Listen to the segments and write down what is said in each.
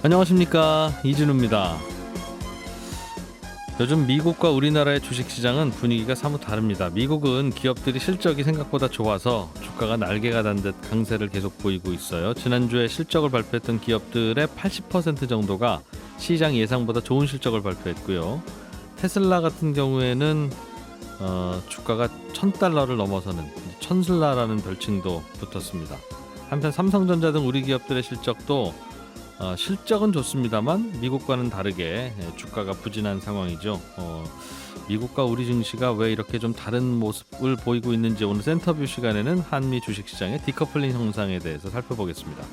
안녕하십니까, 이진우입니다. 요즘 미국과 우리나라의 주식시장은 분위기가 사뭇 다릅니다. 미국은 기업들이 실적이 생각보다 좋아서 주가가 날개가 단 듯 강세를 계속 보이고 있어요. 지난주에 실적을 발표했던 기업들의 80% 정도가 시장 예상보다 좋은 실적을 발표했고요. 테슬라 같은 경우에는 주가가 $1,000를 넘어서는 천슬라라는 별칭도 붙었습니다. 한편 삼성전자 등 우리 기업들의 실적도 실적은 좋습니다만 미국과는 다르게 주가가 부진한 상황이죠. 미국과 우리 증시가 왜 이렇게 좀 다른 모습을 보이고 있는지 오늘 센터뷰 시간에는 한미 주식시장의 디커플링 현상에 대해서 살펴보겠습니다.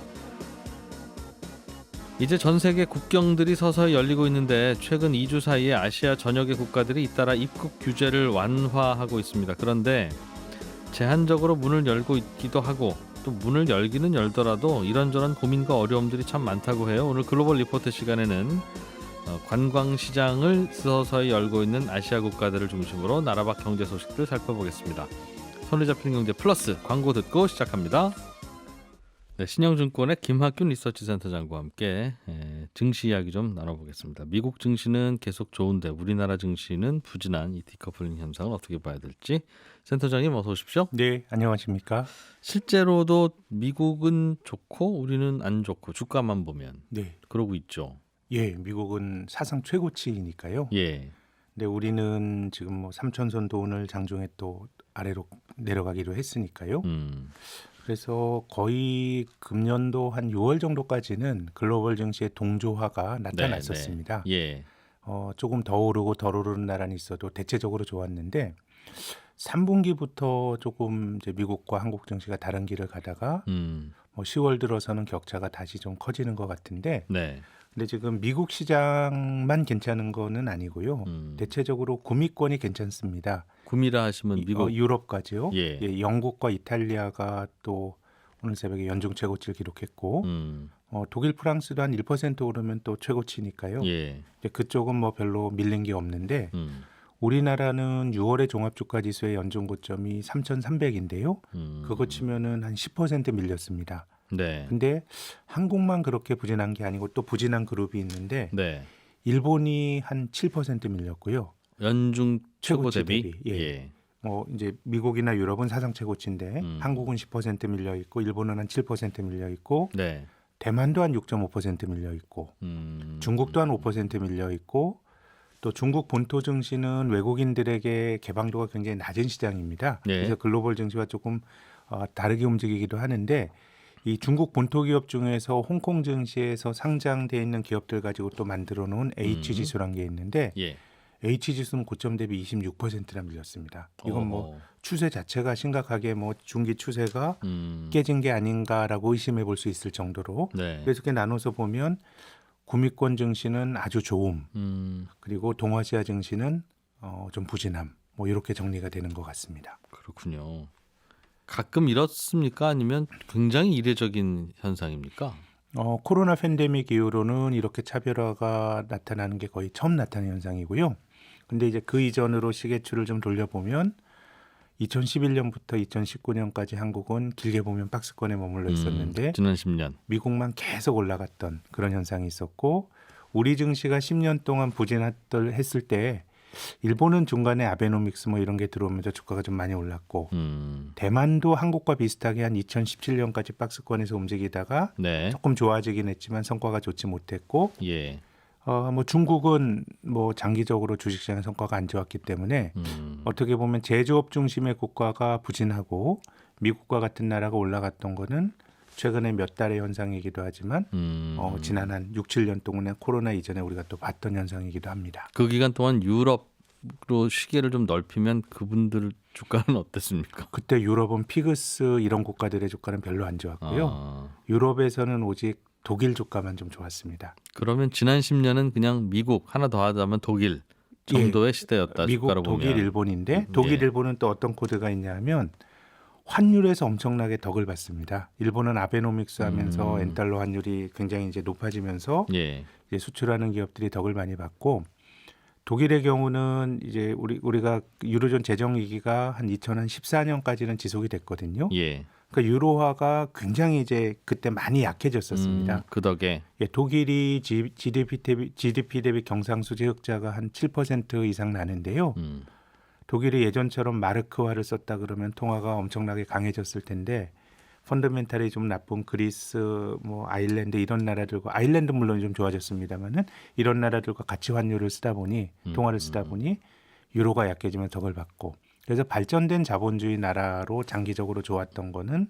이제 전 세계 국경들이 서서히 열리고 있는데 최근 2주 사이에 아시아 전역의 국가들이 잇따라 입국 규제를 완화하고 있습니다. 그런데 제한적으로 문을 열고 있기도 하고 또 문을 열기는 열더라도 이런저런 고민과 어려움들이 참 많다고 해요. 오늘 글로벌 리포트 시간에는 관광시장을 서서히 열고 있는 아시아 국가들을 중심으로 나라 밖 경제 소식들 살펴보겠습니다. 손에 잡히는 경제 플러스 광고 듣고 시작합니다. 네, 신영증권의 김학균 리서치센터장과 함께 증시 이야기 좀 나눠보겠습니다. 미국 증시는 계속 좋은데 우리나라 증시는 부진한 이 디커플링 현상을 어떻게 봐야 될지 센터장님 어서 오십시오. 네, 안녕하십니까? 실제로도 미국은 좋고 우리는 안 좋고 주가만 보면 네, 그러고 있죠. 예, 미국은 사상 최고치니까요. 예, 근데 우리는 지금 뭐 3천선 돈을 장중에 또 아래로 내려가기로 했으니까요. 그래서 거의 금년도 한 6월 정도까지는 글로벌 증시의 동조화가 나타났었습니다. 네, 예, 조금 더 오르고 덜 오르는 나라는 있어도 대체적으로 좋았는데 3분기부터 조금 이제 미국과 한국 증시가 다른 길을 가다가 뭐 10월 들어서는 격차가 다시 좀 커지는 것 같은데 네, 근데 지금 미국 시장만 괜찮은 거는 아니고요. 대체적으로 구미권이 괜찮습니다. 구미라 하시면 미국, 유럽까지요. 예. 예, 영국과 이탈리아가 또 오늘 새벽에 연중 최고치를 기록했고 독일, 프랑스도 한 1% 오르면 또 최고치니까요. 예, 이제 그쪽은 뭐 별로 밀린 게 없는데 우리나라는 6월의 종합주가지수의 연중 고점이 3,300인데요. 그거 치면은 한 10% 밀렸습니다. 네, 근데 한국만 그렇게 부진한 게 아니고 또 부진한 그룹이 있는데 네. 일본이 한 7% 밀렸고요. 연중 최고 최고치 대비, 대비, 예. 이제 미국이나 유럽은 사상 최고치인데 한국은 10% 밀려 있고 일본은 한 7% 밀려 있고 네, 대만도 한 6.5% 밀려 있고 중국도 한 5% 밀려 있고 또 중국 본토 증시는 외국인들에게 개방도가 굉장히 낮은 시장입니다. 네. 그래서 글로벌 증시와 조금 다르게 움직이기도 하는데 이 중국 본토 기업 중에서 홍콩 증시에서 상장돼 있는 기업들 가지고 또 만들어 놓은 H 지수란 게 있는데 예. H 지수는 고점 대비 26%나 밀렸습니다. 이건 뭐 어허. 추세 자체가 심각하게 뭐 중기 추세가 음, 깨진 게 아닌가라고 의심해 볼 수 있을 정도로 네. 그래서 이렇게 나눠서 보면 구미권 증시는 아주 좋음 그리고 동아시아 증시는 좀 부진함 뭐 이렇게 정리가 되는 것 같습니다. 그렇군요. 가끔 이렇습니까? 아니면 굉장히 이례적인 현상입니까? 코로나 팬데믹 이후로는 이렇게 차별화가 나타나는 게 거의 처음 나타나는 현상이고요. 근데 이제 그 이전으로 시계추를 좀 돌려보면 2011년부터 2019년까지 한국은 길게 보면 박스권에 머물러 있었는데 지난 10년. 미국만 계속 올라갔던 그런 현상이 있었고 우리 증시가 10년 동안 부진했을 때 일본은 중간에 아베노믹스 뭐 이런 게 들어오면서 주가가 좀 많이 올랐고 대만도 한국과 비슷하게 한 2017년까지 박스권에서 움직이다가 네. 조금 좋아지긴 했지만 성과가 좋지 못했고 예. 뭐 중국은 뭐 장기적으로 주식시장 성과가 안 좋았기 때문에 어떻게 보면 제조업 중심의 국가가 부진하고 미국과 같은 나라가 올라갔던 거는 최근에 몇 달의 현상이기도 하지만 지난 한 6, 7년 동안에 코로나 이전에 우리가 또 봤던 현상이기도 합니다. 그 기간 동안 유럽으로 시계를 좀 넓히면 그분들 주가는 어땠습니까? 그때 유럽은 피그스 이런 국가들의 주가는 별로 안 좋았고요. 유럽에서는 오직 독일 주가만 좀 좋았습니다. 그러면 지난 10년은 그냥 미국 하나 더 하자면 독일 정도의 시대였다. 미국, 주가로 독일, 보면. 일본인데 독일, 예. 일본은 또 어떤 코드가 있냐면 환율에서 엄청나게 덕을 받습니다. 일본은 아베노믹스 하면서 엔달러 환율이 굉장히 이제 높아지면서 예. 이제 수출하는 기업들이 덕을 많이 받고 독일의 경우는 이제 우리가 유로존 재정 위기가 한 2014년까지는 지속이 됐거든요. 예. 그러니까 유로화가 굉장히 이제 그때 많이 약해졌었습니다. 그 덕에. 예, 독일이 GDP 대비 경상수지 흑자가 한 7% 이상 나는데요. 독일이 예전처럼 마르크화를 썼다 그러면 통화가 엄청나게 강해졌을 텐데 펀더멘탈이 좀 나쁜 그리스, 뭐 아일랜드 이런 나라들과 아일랜드 물론 좀 좋아졌습니다만은 이런 나라들과 같이 환율을 쓰다 보니 통화를 쓰다 보니 유로가 약해지면 덕을 받고 그래서 발전된 자본주의 나라로 장기적으로 좋았던 거는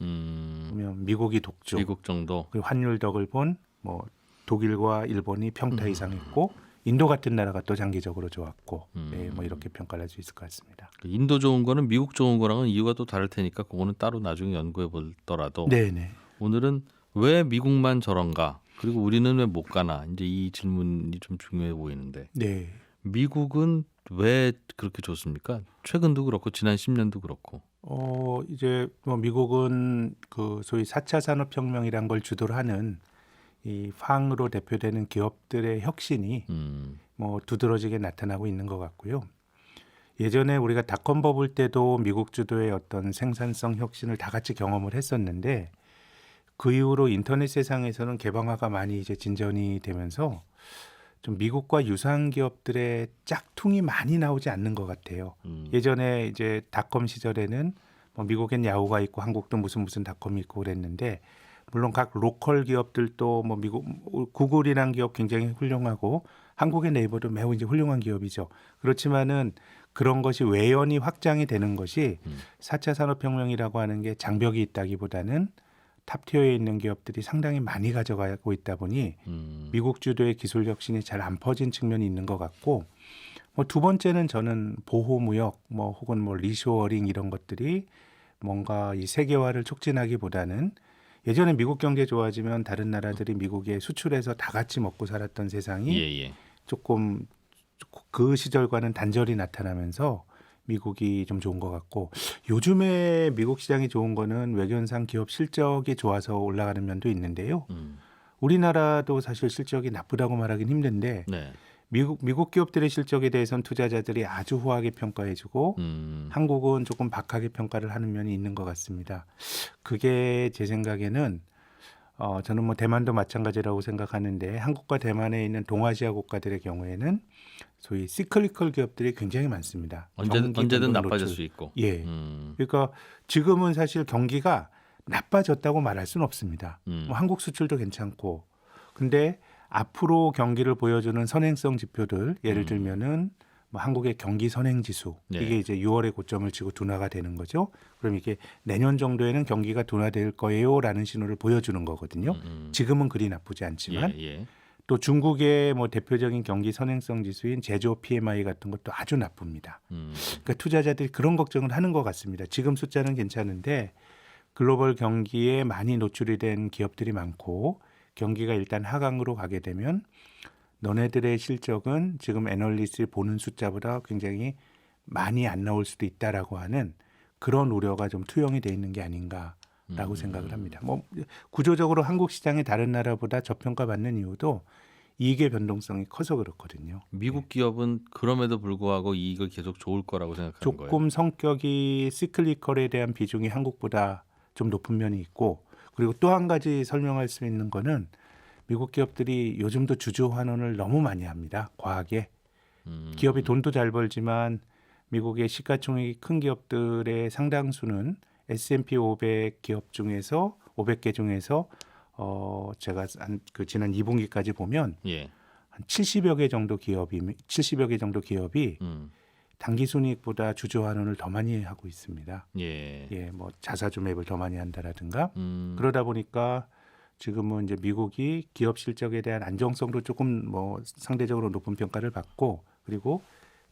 보면 미국이 독주, 미국 정도. 그리고 환율 덕을 본 뭐 독일과 일본이 평타 이상했고 인도 같은 나라가 또 장기적으로 좋았고 네, 뭐 이렇게 평가를 할 수 있을 것 같습니다. 인도 좋은 거는 미국 좋은 거랑은 이유가 또 다를 테니까 그거는 따로 나중에 연구해 보더라도 네네. 오늘은 왜 미국만 저런가 그리고 우리는 왜 못 가나 이제 이 질문이 좀 중요해 보이는데 네. 미국은 왜 그렇게 좋습니까? 최근도 그렇고 지난 10년도 그렇고. 이제 뭐 미국은 그 소위 4차 산업혁명이란 걸 주도를 하는 이 황으로 대표되는 기업들의 혁신이 뭐 두드러지게 나타나고 있는 것 같고요. 예전에 우리가 닷컴 버블 때도 미국 주도의 어떤 생산성 혁신을 다 같이 경험을 했었는데 그 이후로 인터넷 세상에서는 개방화가 많이 이제 진전이 되면서 좀 미국과 유사한 기업들의 짝퉁이 많이 나오지 않는 것 같아요. 예전에 이제 닷컴 시절에는 뭐 미국엔 야후가 있고 한국도 무슨 닷컴이 있고 그랬는데 물론 각 로컬 기업들도 뭐 미국 구글이라는 기업 굉장히 훌륭하고 한국의 네이버도 매우 이제 훌륭한 기업이죠. 그렇지만은 그런 것이 외연이 확장이 되는 것이 4차 산업혁명이라고 하는 게 장벽이 있다기보다는 탑티어에 있는 기업들이 상당히 많이 가져가고 있다 보니 미국 주도의 기술 혁신이 잘 안 퍼진 측면이 있는 것 같고 뭐 두 번째는 저는 보호무역 뭐 혹은 뭐 리쇼어링 이런 것들이 뭔가 이 세계화를 촉진하기보다는 예전에 미국 경제 좋아지면 다른 나라들이 미국에 수출해서 다 같이 먹고 살았던 세상이 조금 그 시절과는 단절이 나타나면서 미국이 좀 좋은 것 같고 요즘에 미국 시장이 좋은 거는 외견상 기업 실적이 좋아서 올라가는 면도 있는데요. 우리나라도 사실 실적이 나쁘다고 말하긴 힘든데 네. 미국 기업들의 실적에 대해서는 투자자들이 아주 후하게 평가해주고 한국은 조금 박하게 평가를 하는 면이 있는 것 같습니다. 그게 제 생각에는 저는 뭐 대만도 마찬가지라고 생각하는데 한국과 대만에 있는 동아시아 국가들의 경우에는 소위 시클리컬 기업들이 굉장히 많습니다. 언제든 나빠질 수 있고. 예. 그러니까 지금은 사실 경기가 나빠졌다고 말할 수는 없습니다. 뭐 한국 수출도 괜찮고. 근데 앞으로 경기를 보여주는 선행성 지표들 예를 들면은 뭐 한국의 경기 선행 지수 이게 이제 6월에 고점을 치고 둔화가 되는 거죠. 그럼 이게 내년 정도에는 경기가 둔화될 거예요라는 신호를 보여주는 거거든요. 지금은 그리 나쁘지 않지만 또 중국의 뭐 대표적인 경기 선행성 지수인 제조업 PMI 같은 것도 아주 나쁩니다. 그러니까 투자자들이 그런 걱정을 하는 것 같습니다. 지금 숫자는 괜찮은데 글로벌 경기에 많이 노출이 된 기업들이 많고 경기가 일단 하강으로 가게 되면 너네들의 실적은 지금 애널리스트를 보는 숫자보다 굉장히 많이 안 나올 수도 있다라고 하는 그런 우려가 좀 투영이 돼 있는 게 아닌가라고 생각을 합니다. 뭐 구조적으로 한국 시장이 다른 나라보다 저평가받는 이유도 이익의 변동성이 커서 그렇거든요. 미국 기업은 그럼에도 불구하고 이익을 계속 좋을 거라고 생각하는 거예요. 조금 성격이 시클리컬에 대한 비중이 한국보다 좀 높은 면이 있고 그리고 또 한 가지 설명할 수 있는 거는 미국 기업들이 요즘도 주주 환원을 너무 많이 합니다. 과하게. 기업이 돈도 잘 벌지만 미국의 시가총액이 큰 기업들의 상당수는 S&P 500 기업 중에서 500개 중에서 제가 그 지난 2분기까지 보면 한 70여 개 정도 기업이 당기 순이익보다 주주 환원을 더 많이 하고 있습니다. 뭐 자사주 매입을 더 많이 한다라든가 그러다 보니까 지금은 이제 미국이 기업 실적에 대한 안정성도 조금 뭐 상대적으로 높은 평가를 받고 그리고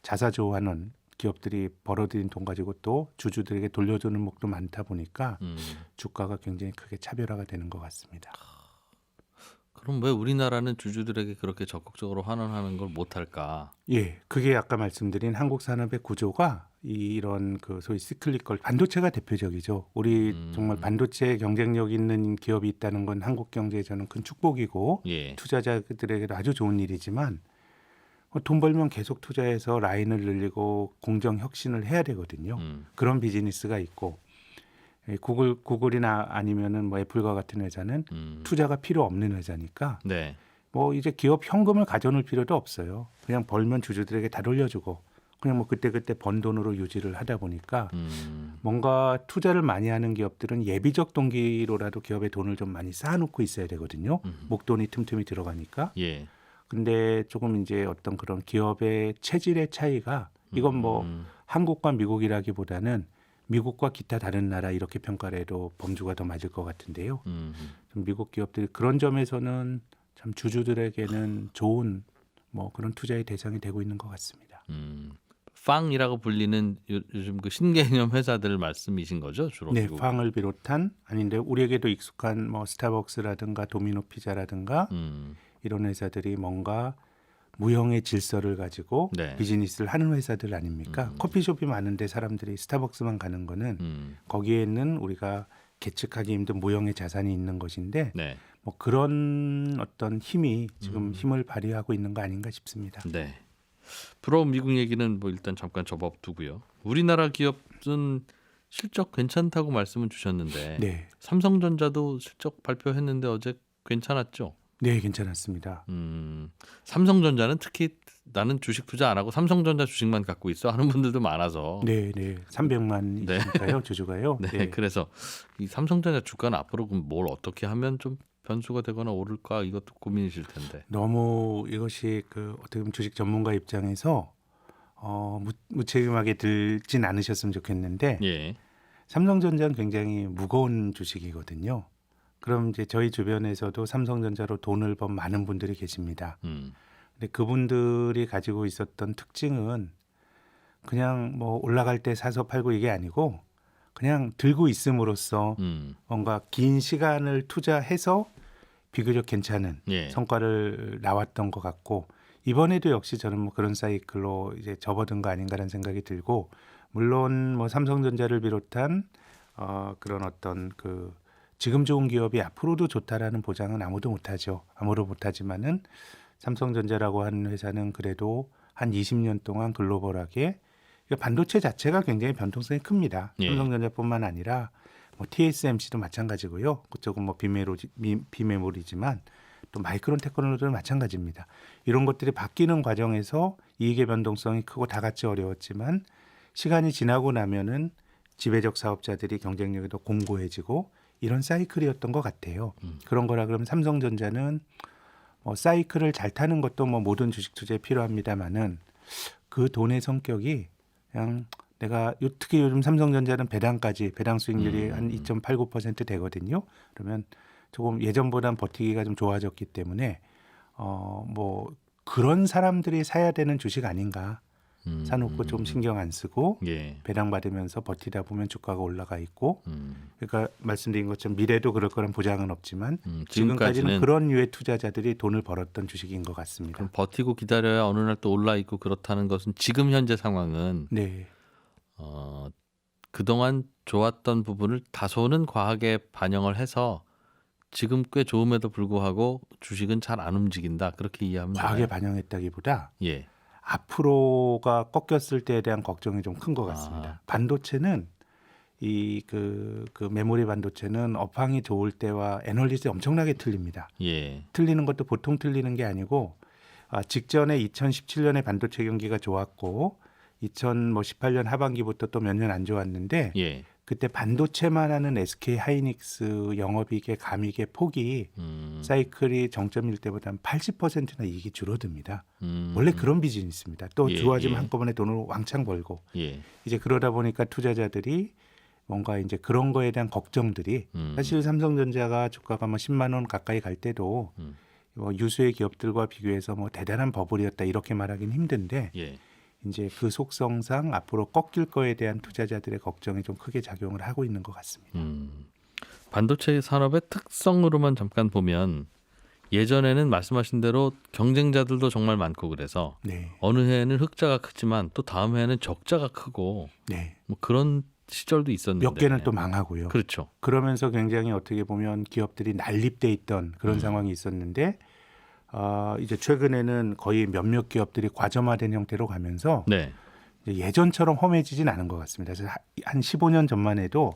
자사주 환원 기업들이 벌어들인 돈 가지고 또 주주들에게 돌려주는 목도 많다 보니까 주가가 굉장히 크게 차별화가 되는 것 같습니다. 그럼 왜 우리나라는 주주들에게 그렇게 적극적으로 환원하는 걸 못할까? 예, 그게 아까 말씀드린 한국 산업의 구조가 이런 그 소위 시클리컬 반도체가 대표적이죠. 우리 정말 반도체 경쟁력 있는 기업이 있다는 건 한국 경제에 저는 큰 축복이고 투자자들에게도 아주 좋은 일이지만 돈 벌면 계속 투자해서 라인을 늘리고 공정 혁신을 해야 되거든요. 그런 비즈니스가 있고 구글이나 아니면은 뭐 애플과 같은 회사는 투자가 필요 없는 회사니까 네. 뭐 이제 기업 현금을 가져놓을 필요도 없어요. 그냥 벌면 주주들에게 다 돌려주고 그냥 뭐 그때그때 번 돈으로 유지를 하다 보니까 뭔가 투자를 많이 하는 기업들은 예비적 동기로라도 기업에 돈을 좀 많이 쌓아놓고 있어야 되거든요. 목돈이 틈틈이 들어가니까. 예. 근데 조금 이제 어떤 그런 기업의 체질의 차이가 이건 뭐 한국과 미국이라기보다는 미국과 기타 다른 나라 이렇게 평가를 해도 범주가 더 맞을 것 같은데요. 좀 미국 기업들이 그런 점에서는 참 주주들에게는 좋은 뭐 그런 투자의 대상이 되고 있는 것 같습니다. 팡이라고 불리는 요즘 그 신개념 회사들 말씀이신 거죠, 주로? 네, 미국. 팡을 비롯한 아닌데 우리에게도 익숙한 뭐 스타벅스라든가 도미노 피자라든가 이런 회사들이 뭔가 무형의 질서를 가지고 네. 비즈니스를 하는 회사들 아닙니까? 커피숍이 많은데 사람들이 스타벅스만 가는 거는 거기에는 우리가 계측하기 힘든 무형의 자산이 있는 것인데 네. 뭐 그런 어떤 힘이 지금 힘을 발휘하고 있는 거 아닌가 싶습니다. 네. 부러운 미국 얘기는 뭐 일단 잠깐 접어두고요. 우리나라 기업은 실적 괜찮다고 말씀을 주셨는데 네, 삼성전자도 실적 발표했는데 어제 괜찮았죠? 네, 괜찮았습니다. 삼성전자는 특히 나는 주식 투자 안 하고 삼성전자 주식만 갖고 있어 하는 분들도 많아서 네, 네, 300만이니까요, 주주가요. 네, 네. 그래서 이 삼성전자 주가는 앞으로 그럼 뭘 어떻게 하면 좀 변수가 되거나 오를까 이것도 고민이실 텐데. 너무 이것이 그 어떻게 보면 주식 전문가 입장에서 무책임하게 들진 않으셨으면 좋겠는데 예. 삼성전자는 굉장히 무거운 주식이거든요. 그럼 이제 저희 주변에서도 삼성전자로 돈을 번 많은 분들이 계십니다. 근데 그분들이 가지고 있었던 특징은 그냥 뭐 올라갈 때 사서 팔고 이게 아니고 그냥 들고 있음으로써 뭔가 긴 시간을 투자해서 비교적 괜찮은 예. 성과를 나왔던 것 같고 이번에도 역시 저는 뭐 그런 사이클로 이제 접어든 거 아닌가라는 생각이 들고 물론 뭐 삼성전자를 비롯한 그런 어떤 그 지금 좋은 기업이 앞으로도 좋다라는 보장은 아무도 못하죠. 아무도 못하지만은 삼성전자라고 하는 회사는 그래도 한 20년 동안 글로벌하게 반도체 자체가 굉장히 변동성이 큽니다. 예. 삼성전자뿐만 아니라 뭐 TSMC도 마찬가지고요. 그쪽은 뭐 비메모리지만 또 마이크론 테크놀로지도 마찬가지입니다. 이런 것들이 바뀌는 과정에서 이익의 변동성이 크고 다 같이 어려웠지만 시간이 지나고 나면은 지배적 사업자들이 경쟁력이 더 공고해지고 이런 사이클이었던 것 같아요. 그런 거라 그러면 삼성전자는 뭐 사이클을 잘 타는 것도 뭐 모든 주식 투자에 필요합니다만은 그 돈의 성격이 그냥 내가 특히 요즘 삼성전자는 배당 수익률이 한 2.89% 되거든요. 그러면 조금 예전보단 버티기가 좀 좋아졌기 때문에 뭐 그런 사람들이 사야 되는 주식 아닌가. 사놓고 좀 신경 안 쓰고 예. 배당 받으면서 버티다 보면 주가가 올라가 있고 그러니까 말씀드린 것처럼 미래도 그럴 거란 보장은 없지만 지금까지는 그런 류의 투자자들이 돈을 벌었던 주식인 것 같습니다. 그럼 버티고 기다려야 어느 날 또 올라 있고 그렇다는 것은 지금 현재 상황은 네. 그동안 좋았던 부분을 다소는 과하게 반영을 해서 지금 꽤 좋음에도 불구하고 주식은 잘 안 움직인다 그렇게 이해하면 과하게 되나요? 반영했다기보다 예. 앞으로가 꺾였을 때에 대한 걱정이 좀 큰 것 같습니다. 반도체는 그 메모리 반도체는 업황이 좋을 때와 애널리스트 엄청나게 틀립니다. 예. 틀리는 것도 보통 틀리는 게 아니고 직전에 2017년에 반도체 경기가 좋았고 2018년 하반기부터 또 몇 년 안 좋았는데 예. 그때 반도체만 하는 SK 하이닉스 영업이익의 감익의 폭이 사이클이 정점일 때보다 한 80%나 이익이 줄어듭니다. 원래 그런 비즈니스입니다. 또 예, 좋아지면 예. 한꺼번에 돈을 왕창 벌고 예. 이제 그러다 보니까 투자자들이 뭔가 이제 그런 거에 대한 걱정들이 사실 삼성전자가 주가가 뭐 10만 원 가까이 갈 때도 뭐 유수의 기업들과 비교해서 뭐 대단한 버블이었다 이렇게 말하기는 힘든데 예. 이제 그 속성상 앞으로 꺾일 거에 대한 투자자들의 걱정이 좀 크게 작용을 하고 있는 것 같습니다. 반도체 산업의 특성으로만 잠깐 보면 예전에는 말씀하신 대로 경쟁자들도 정말 많고 그래서 네, 어느 해에는 흑자가 크지만 또 다음 해에는 적자가 크고 네. 뭐 그런 시절도 있었는데 몇 개는 또 망하고요. 그렇죠. 그러면서 굉장히 어떻게 보면 기업들이 난립돼 있던 그런 상황이 있었는데 이제 최근에는 거의 몇몇 기업들이 과점화된 형태로 가면서 네. 이제 예전처럼 험해지진 않은 것 같습니다. 그래서 한 15년 전만 해도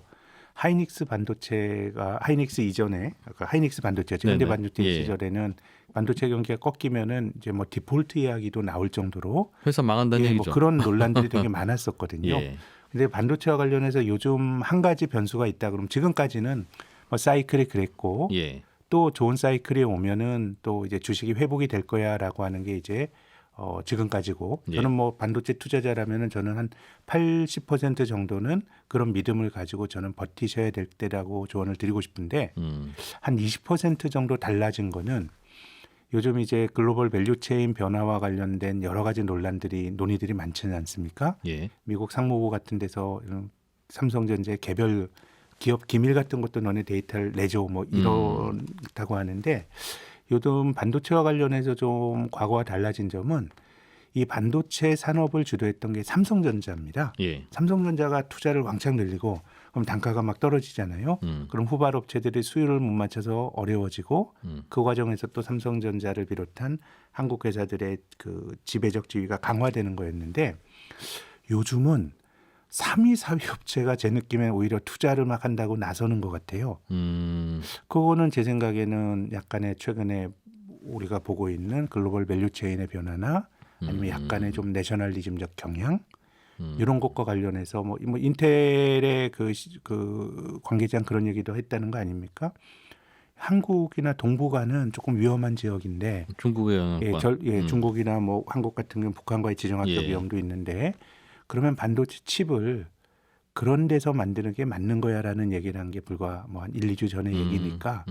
하이닉스 반도체가 하이닉스 이전에 아까 하이닉스 반도체죠. 네네. 현대 반도체 예. 시절에는 반도체 경기가 꺾이면은 이제 뭐 디폴트 이야기도 나올 정도로 회사 망한다는 예, 뭐 얘기죠. 그런 논란들이 되게 많았었거든요. 예. 근데 반도체와 관련해서 요즘 한 가지 변수가 있다 그러면 지금까지는 뭐 사이클이 그랬고 예. 또 좋은 사이클이 오면은 또 이제 주식이 회복이 될 거야라고 하는 게 이제 지금까지고 예. 저는 뭐 반도체 투자자라면은 저는 한 80% 정도는 그런 믿음을 가지고 저는 버티셔야 될 때라고 조언을 드리고 싶은데 한 20% 정도 달라진 거는 요즘 이제 글로벌 밸류체인 변화와 관련된 여러 가지 논의들이 많지는 않습니까? 예. 미국 상무부 같은 데서 이런 삼성전자 개별 기업 기밀 같은 것도 너네 데이터를 내줘 뭐 이렇다고 하는데 요즘 반도체와 관련해서 좀 과거와 달라진 점은 이 반도체 산업을 주도했던 게 삼성전자입니다. 예. 삼성전자가 투자를 왕창 늘리고 그럼 단가가 막 떨어지잖아요. 그럼 후발 업체들이 수율을 못 맞춰서 어려워지고 그 과정에서 또 삼성전자를 비롯한 한국 회사들의 그 지배적 지위가 강화되는 거였는데 요즘은 3위, 4위 업체가 제 느낌에 오히려 투자를 막 한다고 나서는 것 같아요. 그거는 제 생각에는 약간의 최근에 우리가 보고 있는 글로벌 밸류체인의 변화나 아니면 약간의 좀 내셔널리즘적 경향 이런 것과 관련해서 뭐 인텔의 그 관계자는 그런 얘기도 했다는 거 아닙니까? 한국이나 동북아는 조금 위험한 지역인데 중국의 영향권. 중국이나 뭐 한국 같은 경우는 북한과의 지정학적 예. 위험도 있는데 그러면 반도체 칩을 그런 데서 만드는 게 맞는 거야라는 얘기를 한 게 불과 뭐 한 1, 2주 전의 얘기니까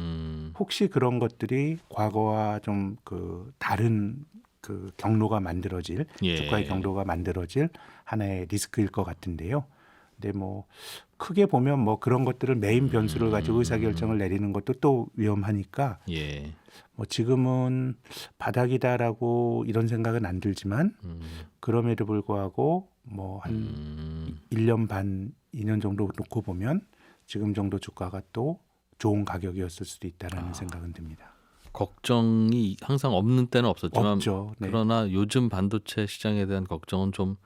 혹시 그런 것들이 과거와 좀 그 다른 그 경로가 만들어질 예. 주가의 경로가 만들어질 하나의 리스크일 것 같은데요. 근데 뭐 크게 보면 뭐 그런 것들을 메인 변수를 가지고 의사결정을 내리는 것도 또 위험하니까 예. 뭐 지금은 바닥이다라고 이런 생각은 안 들지만 그럼에도 불구하고 뭐 한 1년 반, 2년 정도 놓고 보면 지금 정도 주가가 또 좋은 가격이었을 수도 있다라는 생각은 듭니다. 걱정이 항상 없는 때는 없었지만 없죠. 네. 그러나 요즘 반도체 시장에 대한 걱정은 좀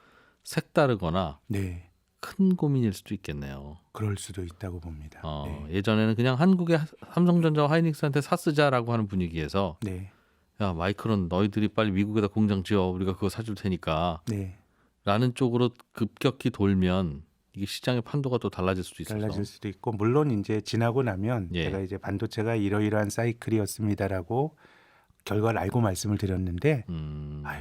색다르거나 네. 큰 고민일 수도 있겠네요. 그럴 수도 있다고 봅니다. 네. 예전에는 그냥 한국의 삼성전자와 하이닉스한테 사쓰자라고 하는 분위기에서 네. 야 마이크론 너희들이 빨리 미국에다 공장 지어 우리가 그거 사줄 테니까 네. 라는 쪽으로 급격히 돌면 이게 시장의 판도가 또 달라질 수도 있어서 달라질 수도 있고 물론 이제 지나고 나면 예. 제가 이제 반도체가 이러이러한 사이클이었습니다라고 결과를 알고 말씀을 드렸는데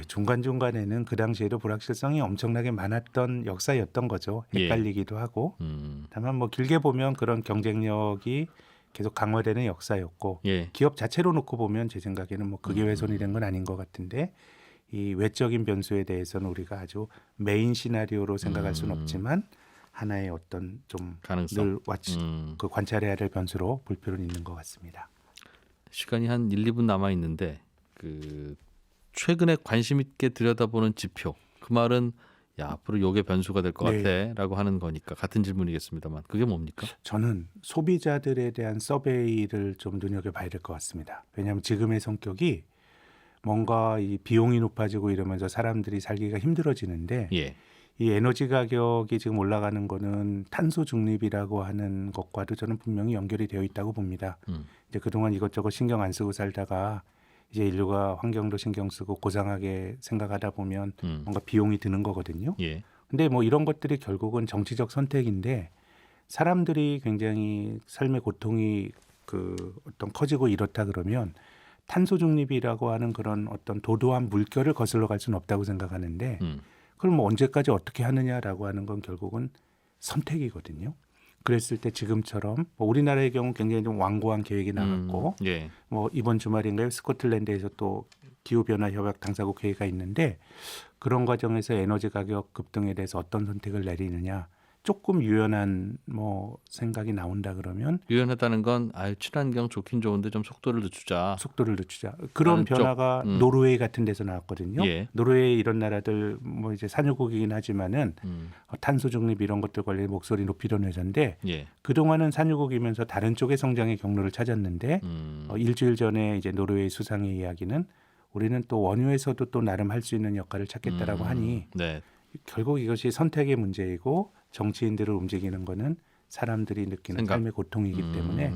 중간중간에는 그 당시에도 불확실성이 엄청나게 많았던 역사였던 거죠. 헷갈리기도 하고 다만 뭐 길게 보면 그런 경쟁력이 계속 강화되는 역사였고 예. 기업 자체로 놓고 보면 제 생각에는 뭐 그게 훼손이 된 건 아닌 것 같은데 이 외적인 변수에 대해서는 우리가 아주 메인 시나리오로 생각할 수는 없지만 하나의 어떤 좀 가능성. 늘 그 관찰해야 될 변수로 볼 필요는 있는 것 같습니다. 시간이 한 1, 2분 남아 있는데 그 최근에 관심 있게 들여다보는 지표 그 말은 야 앞으로 요게 변수가 될 것 네. 같아라고 하는 거니까 같은 질문이겠습니다만 그게 뭡니까? 저는 소비자들에 대한 서베이를 좀 눈여겨봐야 될 것 같습니다. 왜냐하면 지금의 성격이 뭔가 이 비용이 높아지고 이러면서 사람들이 살기가 힘들어지는데 예. 이 에너지 가격이 지금 올라가는 거는 탄소 중립이라고 하는 것과도 저는 분명히 연결이 되어 있다고 봅니다. 이제 그동안 이것저것 신경 안 쓰고 살다가 이제 인류가 환경도 신경 쓰고 고상하게 생각하다 보면 뭔가 비용이 드는 거거든요. 예. 근데 뭐 이런 것들이 결국은 정치적 선택인데 사람들이 굉장히 삶의 고통이 그 어떤 커지고 이렇다 그러면 탄소 중립이라고 하는 그런 어떤 도도한 물결을 거슬러 갈 수는 없다고 생각하는데 그럼 뭐 언제까지 어떻게 하느냐라고 하는 건 결국은 선택이거든요. 그랬을 때 지금처럼 뭐 우리나라의 경우 굉장히 좀 완고한 계획이 나갔고 예. 뭐 이번 주말인가요? 스코틀랜드에서 또 기후변화 협약 당사국 회의가 있는데 그런 과정에서 에너지 가격 급등에 대해서 어떤 선택을 내리느냐 조금 유연한 뭐 생각이 나온다 그러면 유연하다는 건 친환경 좋긴 좋은데 좀 속도를 늦추자. 속도를 늦추자. 그런 다른 변화가 노르웨이 같은 데서 나왔거든요. 예. 노르웨이 이런 나라들 뭐 이제 산유국이긴 하지만은 탄소 중립 이런 것들 관련 목소리 높이던 회사인데 예. 그동안은 산유국이면서 다른 쪽의 성장의 경로를 찾았는데 일주일 전에 이제 노르웨이 수상의 이야기는 우리는 또 원유에서도 또 나름 할 수 있는 역할을 찾겠다라고 하니 네. 결국 이것이 선택의 문제이고 정치인들을 움직이는 거는 사람들이 느끼는 생각. 삶의 고통이기 때문에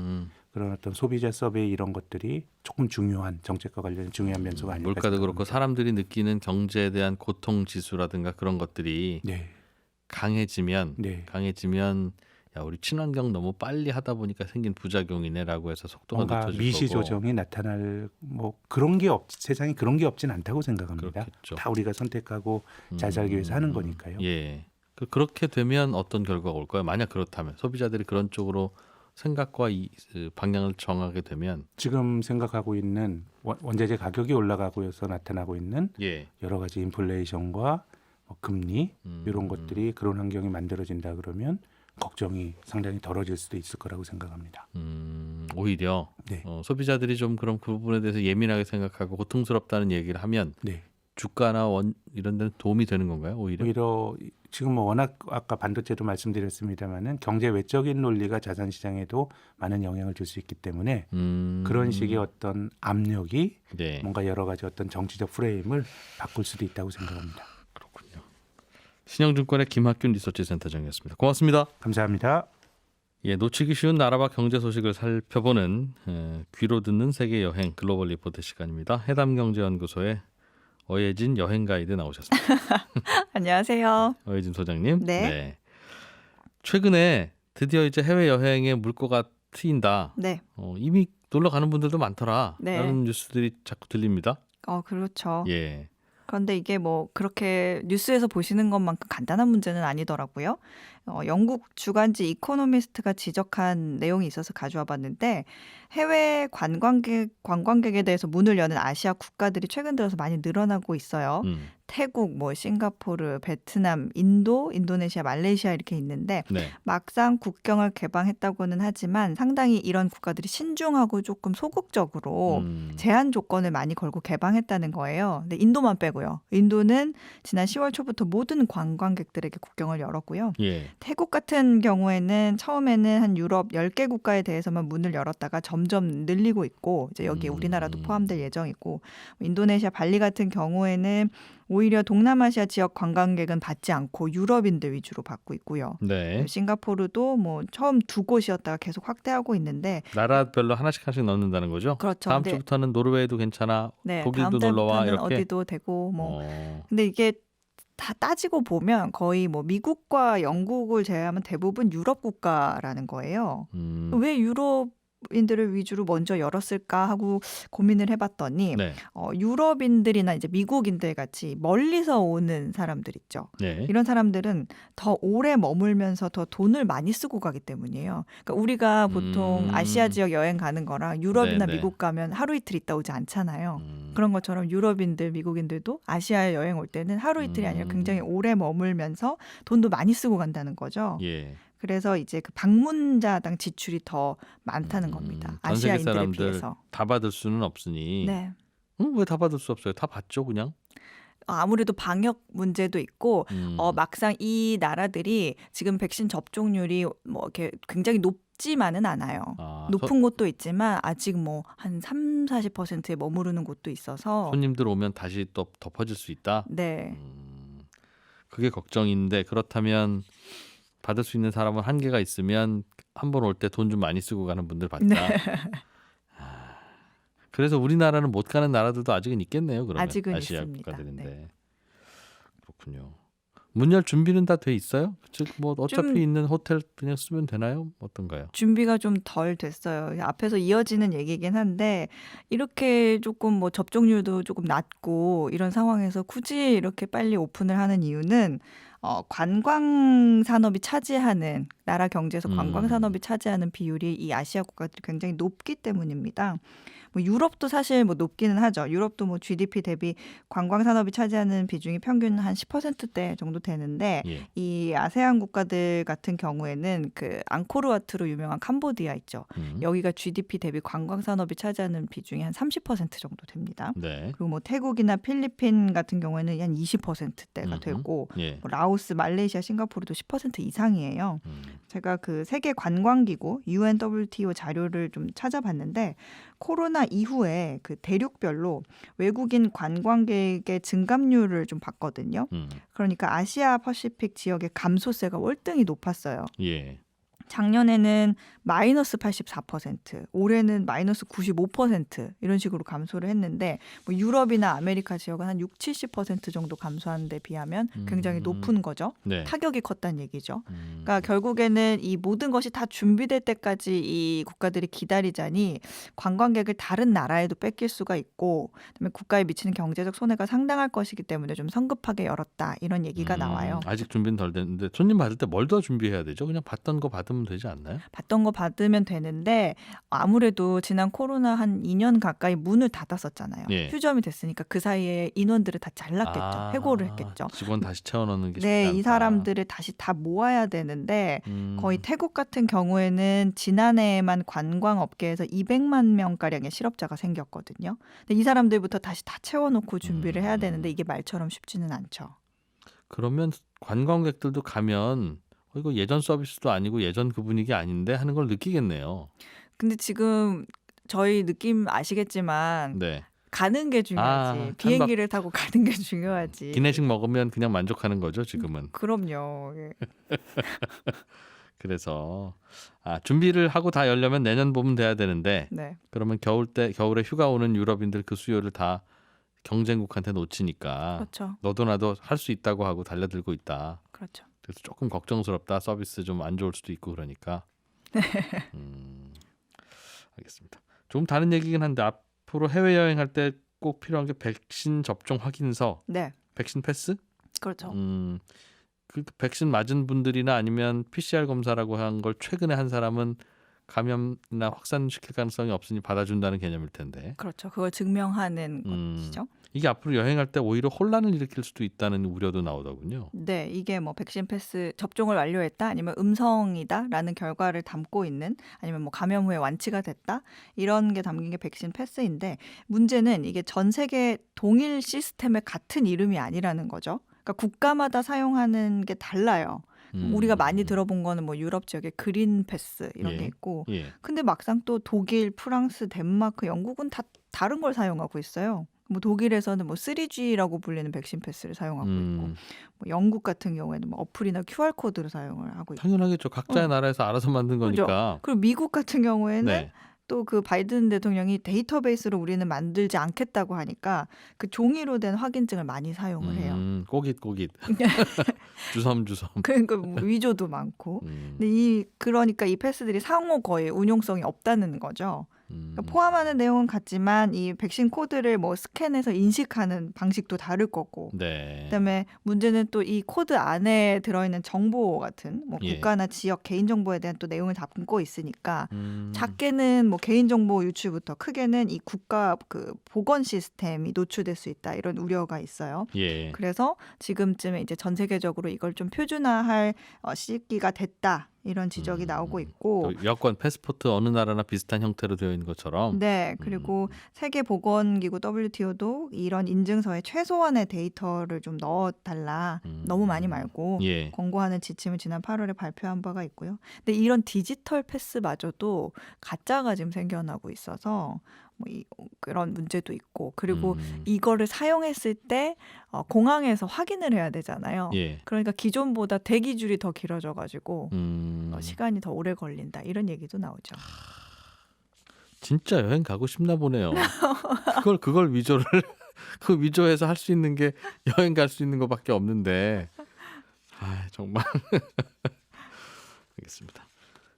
그런 어떤 소비자 서베이 이런 것들이 조금 중요한 정책과 관련된 중요한 변수가 아닐까 물가도 그렇고 생각합니다. 사람들이 느끼는 경제에 대한 고통 지수라든가 그런 것들이 네, 강해지면 네. 야 우리 친환경 너무 빨리 하다 보니까 생긴 부작용이네라고 해서 속도가 뭔가 늦춰질 미시 거고. 조정이 나타날 뭐 그런 게 세상에 그런 게 없진 않다고 생각합니다. 그렇겠죠. 다 우리가 선택하고 잘 살기 위해서 하는 거니까요. 예. 그렇게 되면 어떤 결과가 올까요? 만약 그렇다면 소비자들이 그런 쪽으로 생각과 그 방향을 정하게 되면 지금 생각하고 있는 원자재 가격이 올라가고 해서 나타나고 있는 예. 여러 가지 인플레이션과 금리 이런 것들이 그런 환경이 만들어진다 그러면 걱정이 상당히 덜어질 수도 있을 거라고 생각합니다. 오히려 네. 소비자들이 좀 그런 그 부분에 대해서 예민하게 생각하고 고통스럽다는 얘기를 하면 네. 주가나 이런 데는 도움이 되는 건가요? 오히려 지금 뭐 워낙 아까 반도체도 말씀드렸습니다만은 경제 외적인 논리가 자산 시장에도 많은 영향을 줄 수 있기 때문에 그런 식의 어떤 압력이 네. 뭔가 여러 가지 어떤 정치적 프레임을 바꿀 수도 있다고 생각합니다. 그렇군요. 신영증권의 김학균 리서치센터장이었습니다. 고맙습니다. 감사합니다. 예, 놓치기 쉬운 나라와 경제 소식을 살펴보는 귀로 듣는 세계 여행 글로벌 리포트 시간입니다. 해담경제연구소의 어예진 여행 가이드 나오셨습니다. 안녕하세요. 어예진 소장님. 네. 최근에 드디어 이제 해외 여행의 물꼬가 트인다. 네. 이미 놀러 가는 분들도 많더라. 네. 라는 뉴스들이 자꾸 들립니다. 그렇죠. 예. 그런데 이게 뭐 그렇게 뉴스에서 보시는 것만큼 간단한 문제는 아니더라고요. 영국 주간지 이코노미스트가 지적한 내용이 있어서 가져와 봤는데 해외 관광객에 대해서 문을 여는 아시아 국가들이 최근 들어서 많이 늘어나고 있어요. 태국, 뭐 싱가포르, 베트남, 인도, 인도네시아, 말레이시아 이렇게 있는데 네. 막상 국경을 개방했다고는 하지만 상당히 이런 국가들이 신중하고 조금 소극적으로 제한 조건을 많이 걸고 개방했다는 거예요. 근데 인도만 빼고요. 인도는 지난 10월 초부터 모든 관광객들에게 국경을 열었고요. 예. 태국 같은 경우에는 처음에는 한 유럽 10개 국가에 대해서만 문을 열었다가 점점 늘리고 있고 이제 여기에 우리나라도 포함될 예정이고 인도네시아 발리 같은 경우에는 오히려 동남아시아 지역 관광객은 받지 않고 유럽인들 위주로 받고 있고요. 네. 싱가포르도 뭐 처음 두 곳이었다가 계속 확대하고 있는데 나라별로 하나씩 넣는다는 거죠? 그렇죠. 다음 네. 주부터는 노르웨이도 괜찮아. 네, 독일도 다음 놀러 와 달부터는 이렇게. 어디도 되고 뭐. 어. 근데 이게 다 따지고 보면 거의 뭐 미국과 영국을 제외하면 대부분 유럽 국가라는 거예요. 왜 유럽인들을 위주로 먼저 열었을까 하고 고민을 해봤더니 네. 유럽인들이나 이제 미국인들 같이 멀리서 오는 사람들 있죠. 네. 이런 사람들은 더 오래 머물면서 더 돈을 많이 쓰고 가기 때문이에요. 그러니까 우리가 보통 아시아 지역 여행 가는 거랑 유럽이나 네네. 미국 가면 하루 이틀 있다 오지 않잖아요. 그런 것처럼 유럽인들, 미국인들도 아시아에 여행 올 때는 하루 이틀이 아니라 굉장히 오래 머물면서 돈도 많이 쓰고 간다는 거죠. 예. 그래서 이제 그 방문자당 지출이 더 많다는 겁니다. 전 세계 아시아인들에 사람들 비해서. 다 받을 수는 없으니. 네. 왜 다 받을 수 없어요? 다 받죠, 그냥. 아무래도 방역 문제도 있고 막상 이 나라들이 지금 백신 접종률이 뭐 이렇게 굉장히 높지만은 않아요. 높은 곳도 있지만 아직 뭐 한 30-40%에 머무르는 곳도 있어서 손님들 오면 다시 또 덮어질 수 있다. 네. 그게 걱정인데 그렇다면 받을 수 있는 사람은 한계가 있으면 한 번 올 때 돈 좀 많이 쓰고 가는 분들 받다. 네. 그래서 우리나라는 못 가는 나라들도 아직은 있겠네요. 그러면 아직은 아시아 있습니다. 국가들인데. 네. 그렇군요. 문 열 준비는 다 돼 있어요? 즉 뭐 어차피 좀 있는 호텔 그냥 쓰면 되나요? 어떤가요? 준비가 좀 덜 됐어요. 앞에서 이어지는 얘기긴 한데 이렇게 조금 뭐 접종률도 조금 낮고 이런 상황에서 굳이 이렇게 빨리 오픈을 하는 이유는 관광 산업이 차지하는 나라 경제에서 관광 산업이 차지하는 비율이 이 아시아 국가들이 굉장히 높기 때문입니다. 뭐 유럽도 사실 뭐 높기는 하죠. 유럽도 뭐 GDP 대비 관광 산업이 차지하는 비중이 평균 한 10%대 정도 되는데 예. 이 아세안 국가들 같은 경우에는 그 앙코르와트로 유명한 캄보디아 있죠. 여기가 GDP 대비 관광 산업이 차지하는 비중이 한 30% 정도 됩니다. 네. 그리고 뭐 태국이나 필리핀 같은 경우에는 한 20%대가 되고 예. 뭐 라오스, 말레이시아, 싱가포르도 10% 이상이에요. 제가 그 세계 관광기구 UNWTO 자료를 좀 찾아봤는데 코로나 이후에 그 대륙별로 외국인 관광객의 증감률을 좀 봤거든요. 그러니까 아시아 퍼시픽 지역의 감소세가 월등히 높았어요. 예. 작년에는 마이너스 84%, 올해는 마이너스 95% 이런 식으로 감소를 했는데 뭐 유럽이나 아메리카 지역은 한 6, 70% 정도 감소하는 데 비하면 굉장히 높은 거죠. 네. 타격이 컸다는 얘기죠. 그러니까 결국에는 이 모든 것이 다 준비될 때까지 이 국가들이 기다리자니 관광객을 다른 나라에도 뺏길 수가 있고 그다음에 국가에 미치는 경제적 손해가 상당할 것이기 때문에 좀 성급하게 열었다 이런 얘기가 나와요. 아직 준비는 덜 됐는데 손님 받을 때 뭘 더 준비해야 되죠? 그냥 받던 거 받으면 되지 않나요? 받던 거 받으면 되는데 아무래도 지난 코로나 한 2년 가까이 문을 닫았었잖아요. 예. 휴점이 됐으니까 그 사이에 인원들을 다 잘랐겠죠. 해고를 했겠죠. 직원 다시 채워넣는 게 쉽지 네, 않다. 이 사람들을 다시 다 모아야 되는데 거의 음. 태국 같은 경우에는 지난해에만 관광업계에서 200만 명가량의 실업자가 생겼거든요. 근데 이 사람들부터 다시 다 채워놓고 준비를 해야 되는데 이게 말처럼 쉽지는 않죠. 그러면 관광객들도 가면 이거 예전 서비스도 아니고 예전 그 분위기 아닌데 하는 걸 느끼겠네요. 근데 지금 저희 느낌 아시겠지만 네. 가는 게 중요하지. 비행기를 타고 가는 게 중요하지. 기내식 먹으면 그냥 만족하는 거죠, 지금은. 그럼요. 예. 그래서 준비를 하고 다 열려면 내년 봄은 돼야 되는데 네. 그러면 겨울에 휴가 오는 유럽인들 그 수요를 다 경쟁국한테 놓치니까 그렇죠. 너도 나도 할 수 있다고 하고 달려들고 있다. 그렇죠. 그래서 조금 걱정스럽다. 서비스 좀 안 좋을 수도 있고 그러니까. 알겠습니다. 조금 다른 얘기긴 한데 앞으로 해외여행할 때 꼭 필요한 게 백신 접종 확인서, 네. 백신 패스? 그렇죠. 그 백신 맞은 분들이나 아니면 PCR 검사라고 한 걸 최근에 한 사람은 감염이나 확산시킬 가능성이 없으니 받아준다는 개념일 텐데. 그렇죠. 그걸 증명하는 것이죠. 이게 앞으로 여행할 때 오히려 혼란을 일으킬 수도 있다는 우려도 나오더군요. 네, 이게 뭐 백신 패스 접종을 완료했다 아니면 음성이다라는 결과를 담고 있는 아니면 뭐 감염 후에 완치가 됐다 이런 게 담긴 게 백신 패스인데 문제는 이게 전 세계 동일 시스템의 같은 이름이 아니라는 거죠. 그러니까 국가마다 사용하는 게 달라요. 우리가 많이 들어본 거는 뭐 유럽 지역의 그린 패스 이런 게 있고 예. 근데 막상 또 독일, 프랑스, 덴마크, 영국은 다 다른 걸 사용하고 있어요. 뭐 독일에서는 뭐 3G라고 불리는 백신 패스를 사용하고 있고 뭐 영국 같은 경우에는 뭐 어플이나 QR 코드를 사용을 하고 있고 당연하겠죠. 각자의 나라에서 알아서 만든 그죠? 거니까. 그리고 미국 같은 경우에는 네. 또 그 바이든 대통령이 데이터베이스로 우리는 만들지 않겠다고 하니까 그 종이로 된 확인증을 많이 사용을 해요. 꼬깃꼬깃. 주섬주섬. 그러니까 뭐 위조도 많고. 근데 그러니까 이 패스들이 상호 거의 운용성이 없다는 거죠. 그러니까 포함하는 내용은 같지만 이 백신 코드를 뭐 스캔해서 인식하는 방식도 다를 거고. 네. 그다음에 문제는 또 이 코드 안에 들어있는 정보 같은 뭐 예. 국가나 지역 개인 정보에 대한 또 내용을 담고 있으니까 작게는 뭐 개인 정보 유출부터 크게는 이 국가 그 보건 시스템이 노출될 수 있다 이런 우려가 있어요. 예. 그래서 지금쯤에 이제 전 세계적으로 이걸 좀 표준화할 시기가 됐다. 이런 지적이 나오고 있고 여권 패스포트 어느 나라나 비슷한 형태로 되어 있는 것처럼 네 그리고 세계보건기구 WTO도 이런 인증서에 최소한의 데이터를 좀 넣어달라 너무 많이 말고 예. 권고하는 지침을 지난 8월에 발표한 바가 있고요. 근데 이런 디지털 패스마저도 가짜가 지금 생겨나고 있어서 뭐 그런 문제도 있고 그리고 이거를 사용했을 때 공항에서 확인을 해야 되잖아요. 예. 그러니까 기존보다 대기줄이 더 길어져가지고 시간이 더 오래 걸린다 이런 얘기도 나오죠. 진짜 여행 가고 싶나 보네요. 그걸 위조를 그 위조해서 할 수 있는 게 여행 갈 수 있는 것밖에 없는데 정말 알겠습니다.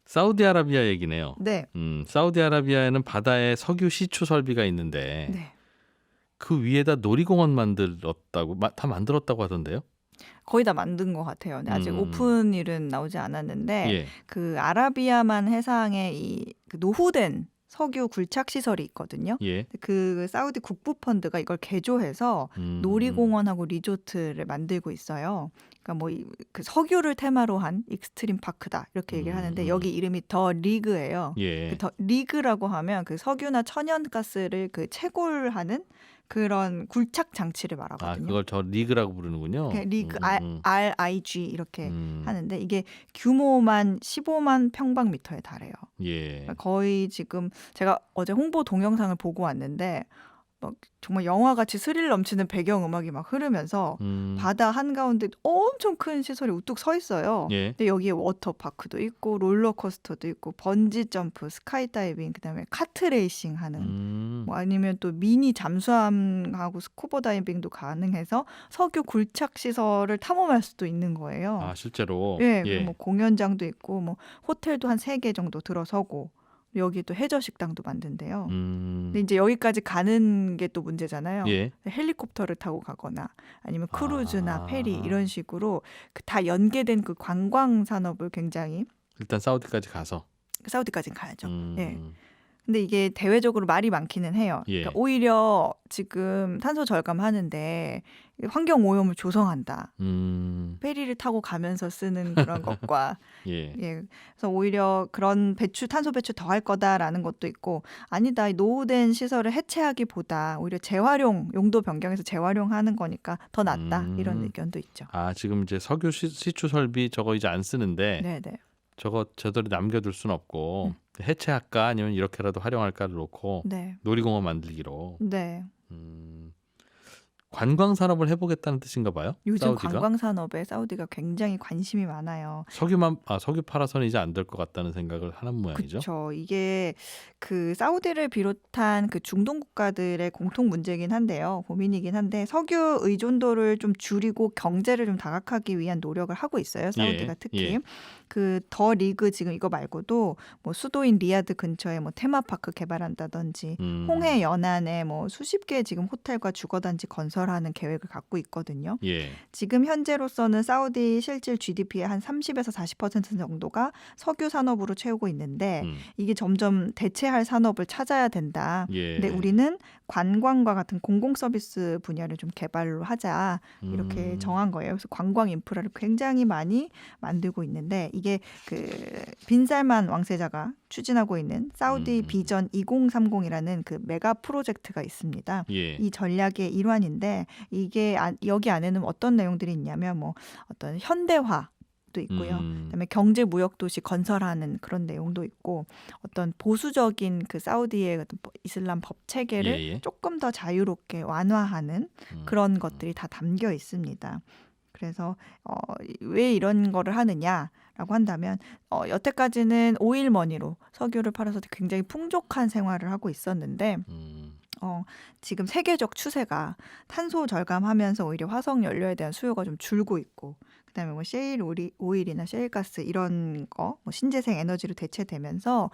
사우디아라비아 얘기네요. 네. 사우디아라비아에는 바다에 석유 시추 설비가 있는데 네. 그 위에다 놀이공원 만들었다고 다 만들었다고 하던데요. 거의 다 만든 것 같아요. 근데 아직 오픈일은 나오지 않았는데 예. 그 아라비아만 해상에 그 노후된 석유 굴착 시설이 있거든요. 예. 그 사우디 국부 펀드가 이걸 개조해서 놀이공원하고 리조트를 만들고 있어요. 그러니까 뭐 그 석유를 테마로 한 익스트림 파크다 이렇게 얘기를 하는데 여기 이름이 더 리그예요. 예. 그 더 리그라고 하면 그 석유나 천연가스를 그 채굴하는 그런 굴착 장치를 말하거든요. 그걸 저 리그라고 부르는군요. 리그 RIG 이렇게 하는데 이게 규모만 15만 평방미터에 달해요. 예. 거의 지금 제가 어제 홍보 동영상을 보고 왔는데 막 정말 영화같이 스릴 넘치는 배경음악이 막 흐르면서 바다 한가운데 엄청 큰 시설이 우뚝 서 있어요. 예. 근데 여기에 워터파크도 있고 롤러코스터도 있고 번지 점프, 스카이다이빙, 그다음에 카트 레이싱 하는 뭐 아니면 또 미니 잠수함하고 스쿠버 다이빙도 가능해서 석유 굴착 시설을 탐험할 수도 있는 거예요. 아, 실제로. 예, 예. 뭐 공연장도 있고 뭐 호텔도 한 3개 정도 들어서고 여기 또 해저 식당도 만든대요. 근데 이제 여기까지 가는 게 또 문제잖아요. 예. 헬리콥터를 타고 가거나 아니면 크루즈나 아. 페리 이런 식으로 다 연계된 그 관광 산업을 굉장히 일단 사우디까지 가서. 사우디까지는 가야죠. 음. 예. 근데 이게 대외적으로 말이 많기는 해요. 예. 그러니까 오히려 지금 탄소 절감하는데 환경 오염을 조성한다. 페리를 타고 가면서 쓰는 그런 것과 예. 예, 그래서 오히려 그런 탄소 배출 더 할 거다라는 것도 있고 아니다, 이 노후된 시설을 해체하기보다 오히려 재활용, 용도 변경해서 재활용하는 거니까 더 낫다 이런 의견도 있죠. 아, 지금 이제 석유 시추 설비 저거 이제 안 쓰는데 네네. 저거 제대로 남겨둘 수는 없고 해체할까 아니면 이렇게라도 활용할까를 놓고 네. 놀이공원 만들기로. 네. 관광 산업을 해보겠다는 뜻인가 봐요. 요즘 사우디가. 관광 산업에 사우디가 굉장히 관심이 많아요. 석유 팔아서는 이제 안 될 것 같다는 생각을 하는 모양이죠. 그렇죠. 이게 그 사우디를 비롯한 그 중동 국가들의 공통 문제이긴 한데요. 고민이긴 한데 석유 의존도를 좀 줄이고 경제를 좀 다각하기 위한 노력을 하고 있어요. 사우디가 예, 특히. 예. 그 더 리그 지금 이거 말고도 뭐 수도인 리야드 근처에 뭐 테마파크 개발한다든지 홍해 연안에 뭐 수십 개 지금 호텔과 주거단지 건설하는 계획을 갖고 있거든요. 예. 지금 현재로서는 사우디 실질 GDP의 한 30에서 40% 정도가 석유 산업으로 채우고 있는데 이게 점점 대체할 산업을 찾아야 된다. 예. 근데 우리는 관광과 같은 공공 서비스 분야를 좀 개발로 하자 이렇게 정한 거예요. 그래서 관광 인프라를 굉장히 많이 만들고 있는데 이게 그 빈살만 왕세자가 추진하고 있는 사우디 비전 2030이라는 그 메가 프로젝트가 있습니다. 예. 이 전략의 일환인데 이게 여기 안에는 어떤 내용들이 있냐면 뭐 어떤 현대화 도 있고요. 그다음에 경제 무역 도시 건설하는 그런 내용도 있고 어떤 보수적인 그 사우디의 어떤 이슬람 법 체계를 예, 예. 조금 더 자유롭게 완화하는 그런 것들이 다 담겨 있습니다. 그래서 왜 이런 거를 하느냐라고 한다면 여태까지는 오일머니로 석유를 팔아서 굉장히 풍족한 생활을 하고 있었는데 지금 세계적 추세가 탄소 절감하면서 오히려 화석 연료에 대한 수요가 좀 줄고 있고 그다음에 뭐 셰일 오일이나 셰일가스 이런 거 뭐 신재생 에너지로 대체되면서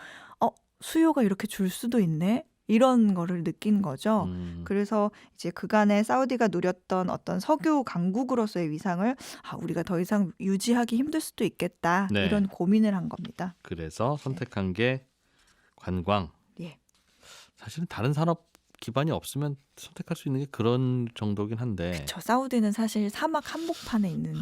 수요가 이렇게 줄 수도 있네. 이런 거를 느낀 거죠. 그래서 이제 그간에 사우디가 누렸던 어떤 석유 강국으로서의 위상을 우리가 더 이상 유지하기 힘들 수도 있겠다. 네. 이런 고민을 한 겁니다. 그래서 선택한 게 관광. 예. 사실은 다른 산업 기반이 없으면 선택할 수 있는 게 그런 정도긴 한데. 저 사우디는 사실 사막 한복판에 있는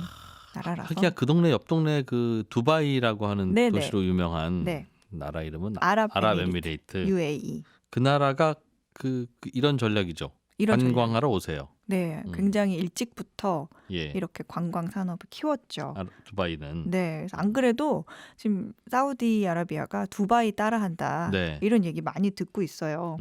나라라서. 하기야 그 동네 옆 동네 그 두바이라고 하는 네네. 도시로 유명한 네. 나라 이름은 아랍에미리트. UAE. 그 나라가 그 이런 전략이죠. 이런 관광하러 오세요. 네, 굉장히 일찍부터 예. 이렇게 관광 산업을 키웠죠. 두바이는. 네, 그래서 안 그래도 지금 사우디아라비아가 두바이 따라한다. 네. 이런 얘기 많이 듣고 있어요.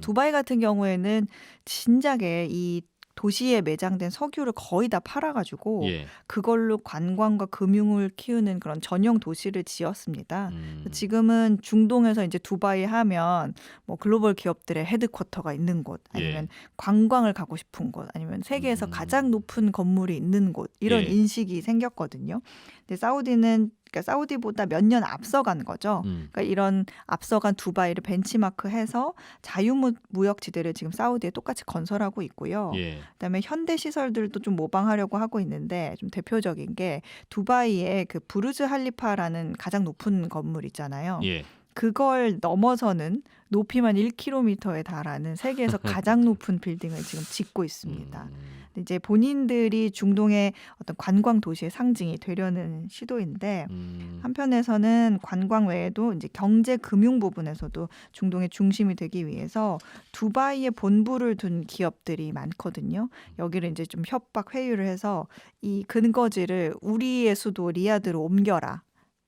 두바이 같은 경우에는 진작에 이 도시에 매장된 석유를 거의 다 팔아가지고 예. 그걸로 관광과 금융을 키우는 그런 전용 도시를 지었습니다. 지금은 중동에서 이제 두바이 하면 뭐 글로벌 기업들의 헤드쿼터가 있는 곳, 아니면 예. 관광을 가고 싶은 곳, 아니면 세계에서 가장 높은 건물이 있는 곳 이런 예. 인식이 생겼거든요. 근데 사우디는 그러니까 사우디보다 몇 년 앞서간 거죠. 그러니까 이런 앞서간 두바이를 벤치마크해서 자유무역지대를 지금 사우디에 똑같이 건설하고 있고요. 예. 그다음에 현대 시설들도 좀 모방하려고 하고 있는데 좀 대표적인 게 두바이의 그 부르즈 할리파라는 가장 높은 건물 있잖아요. 예. 그걸 넘어서는 높이만 1km에 달하는 세계에서 가장 높은 빌딩을 지금 짓고 있습니다. 근데 이제 본인들이 중동의 어떤 관광 도시의 상징이 되려는 시도인데 한편에서는 관광 외에도 이제 경제 금융 부분에서도 중동의 중심이 되기 위해서 두바이에 본부를 둔 기업들이 많거든요. 여기를 이제 좀 협박 회유를 해서 이 근거지를 우리의 수도 리야드로 옮겨라.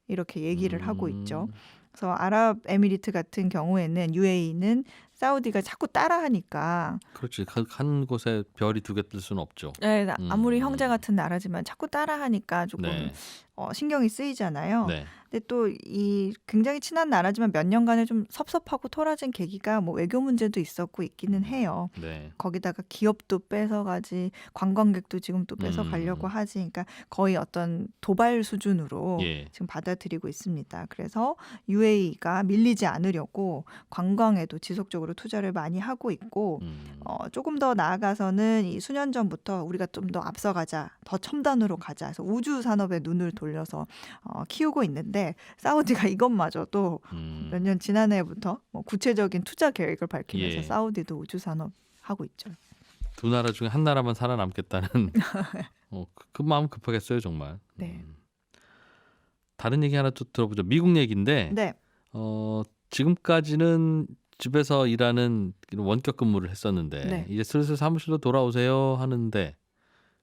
이렇게 얘기를 하고 있죠. 그래서 아랍에미리트 같은 경우에는 UAE는 사우디가 자꾸 따라하니까 그렇지. 한 곳에 별이 두 개 뜰 수는 없죠. 네, 아무리 형제 같은 나라지만 자꾸 따라하니까 조금 네. 신경이 쓰이잖아요. 네. 근데 또 이 굉장히 친한 나라지만 몇 년간에 좀 섭섭하고 토라진 계기가 뭐 외교 문제도 있었고 있기는 해요. 네. 거기다가 기업도 뺏어가지, 관광객도 지금 또 뺏어가려고 하지, 그러니까 거의 어떤 도발 수준으로 예. 지금 받아들이고 있습니다. 그래서 UAE가 밀리지 않으려고 관광에도 지속적으로 투자를 많이 하고 있고, 조금 더 나아가서는 이 수년 전부터 우리가 좀 더 앞서가자, 더 첨단으로 가자, 그래서 우주 산업에 눈을 돌려서 키우고 있는데 사우디가 이것마저도 몇 년 지난해부터 뭐 구체적인 투자 계획을 밝히면서 예. 사우디도 우주 산업 하고 있죠. 두 나라 중에 한 나라만 살아남겠다는 그 마음 급하겠어요 정말. 네. 다른 얘기 하나 또 들어보죠. 미국 얘기인데 네. 지금까지는 집에서 일하는 이런 원격 근무를 했었는데 네. 이제 슬슬 사무실로 돌아오세요 하는데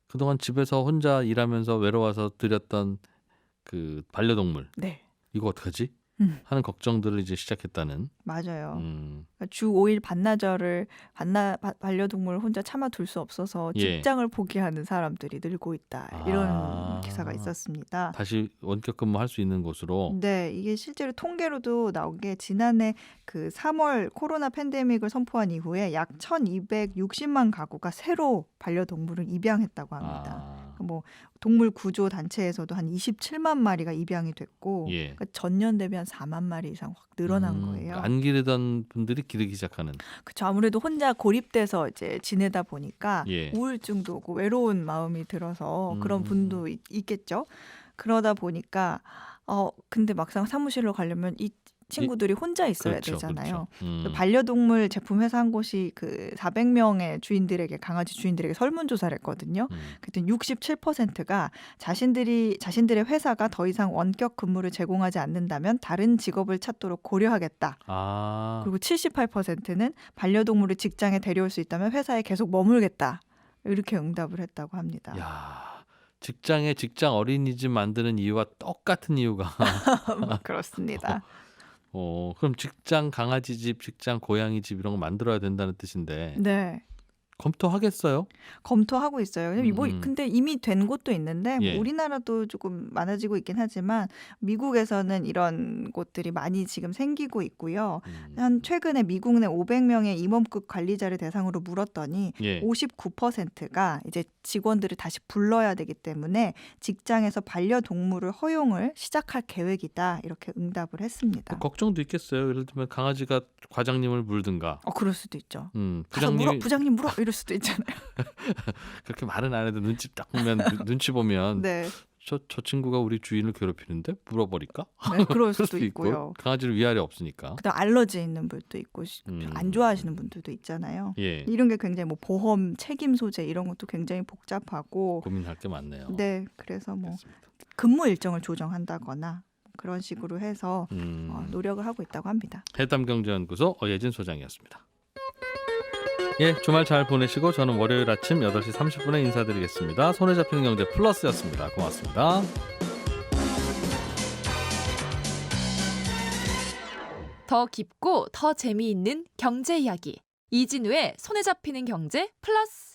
그동안 집에서 혼자 일하면서 외로워서 들였던 그 반려동물 네. 이거 어떡하지? 하는 걱정들을 이제 시작했다는. 맞아요. 그러니까 주 5일 반나절을 반려동물을 혼자 참아둘 수 없어서 예. 직장을 포기하는 사람들이 늘고 있다. 이런 기사가 있었습니다. 다시 원격 근무할 수 있는 곳으로. 네, 이게 실제로 통계로도 나온 게 지난해 그 3월 코로나 팬데믹을 선포한 이후에 약 1,260만 가구가 새로 반려동물을 입양했다고 합니다. 뭐 동물 구조 단체에서도 한 27만 마리가 입양이 됐고 예. 그러니까 전년 대비 한 4만 마리 이상 확 늘어난 거예요. 안 기르던 분들이 기르기 시작하는. 그렇죠. 아무래도 혼자 고립돼서 이제 지내다 보니까 예. 우울증도 오고 외로운 마음이 들어서 그런 분도 있겠죠. 그러다 보니까 근데 막상 사무실로 가려면 이 친구들이 혼자 있어야 그렇죠, 되잖아요. 그렇죠. 반려동물 제품 회사 한 곳이 그 400명의 주인들에게 강아지 주인들에게 설문조사를 했거든요. 그랬더니 67%가 자신들의 회사가 더 이상 원격 근무를 제공하지 않는다면 다른 직업을 찾도록 고려하겠다. 그리고 78%는 반려동물을 직장에 데려올 수 있다면 회사에 계속 머물겠다. 이렇게 응답을 했다고 합니다. 야, 직장 어린이집 만드는 이유와 똑같은 이유가. 그렇습니다. 그럼 직장 강아지집, 직장 고양이집 이런 거 만들어야 된다는 뜻인데. 네. 검토하겠어요? 검토하고 있어요. 근데 이미 된 곳도 있는데 예. 뭐 우리나라도 조금 많아지고 있긴 하지만 미국에서는 이런 곳들이 많이 지금 생기고 있고요. 한 최근에 미국 내 500명의 임원급 관리자를 대상으로 물었더니 예. 59%가 이제 직원들을 다시 불러야 되기 때문에 직장에서 반려동물을 허용을 시작할 계획이다. 이렇게 응답을 했습니다. 걱정도 있겠어요. 예를 들면 강아지가 과장님을 물든가. 그럴 수도 있죠. 부장님이 부장님 물어 이럴 수도 있잖아요. 그렇게 말은 안 해도 눈치 딱 보면 눈치 보면 네. 저 친구가 우리 주인을 괴롭히는데 물어버릴까? 네, 그럴 수도 수도 있고 있고요. 강아지를 위아래 없으니까. 그다음 알러지 있는 분도 있고 안 좋아하시는 분들도 있잖아요. 예. 이런 게 굉장히 뭐 보험 책임 소재 이런 것도 굉장히 복잡하고 고민할 게 많네요. 네, 그래서 뭐 알겠습니다. 근무 일정을 조정한다거나 그런 식으로 해서 노력을 하고 있다고 합니다. 해담경제연구소 어예진 소장이었습니다. 예, 주말 잘 보내시고 저는 월요일 아침 8시 30분에 인사드리겠습니다. 손에 잡히는 경제 플러스였습니다. 고맙습니다. 더 깊고 더 재미있는 경제 이야기. 이진우의 손에 잡히는 경제 플러스.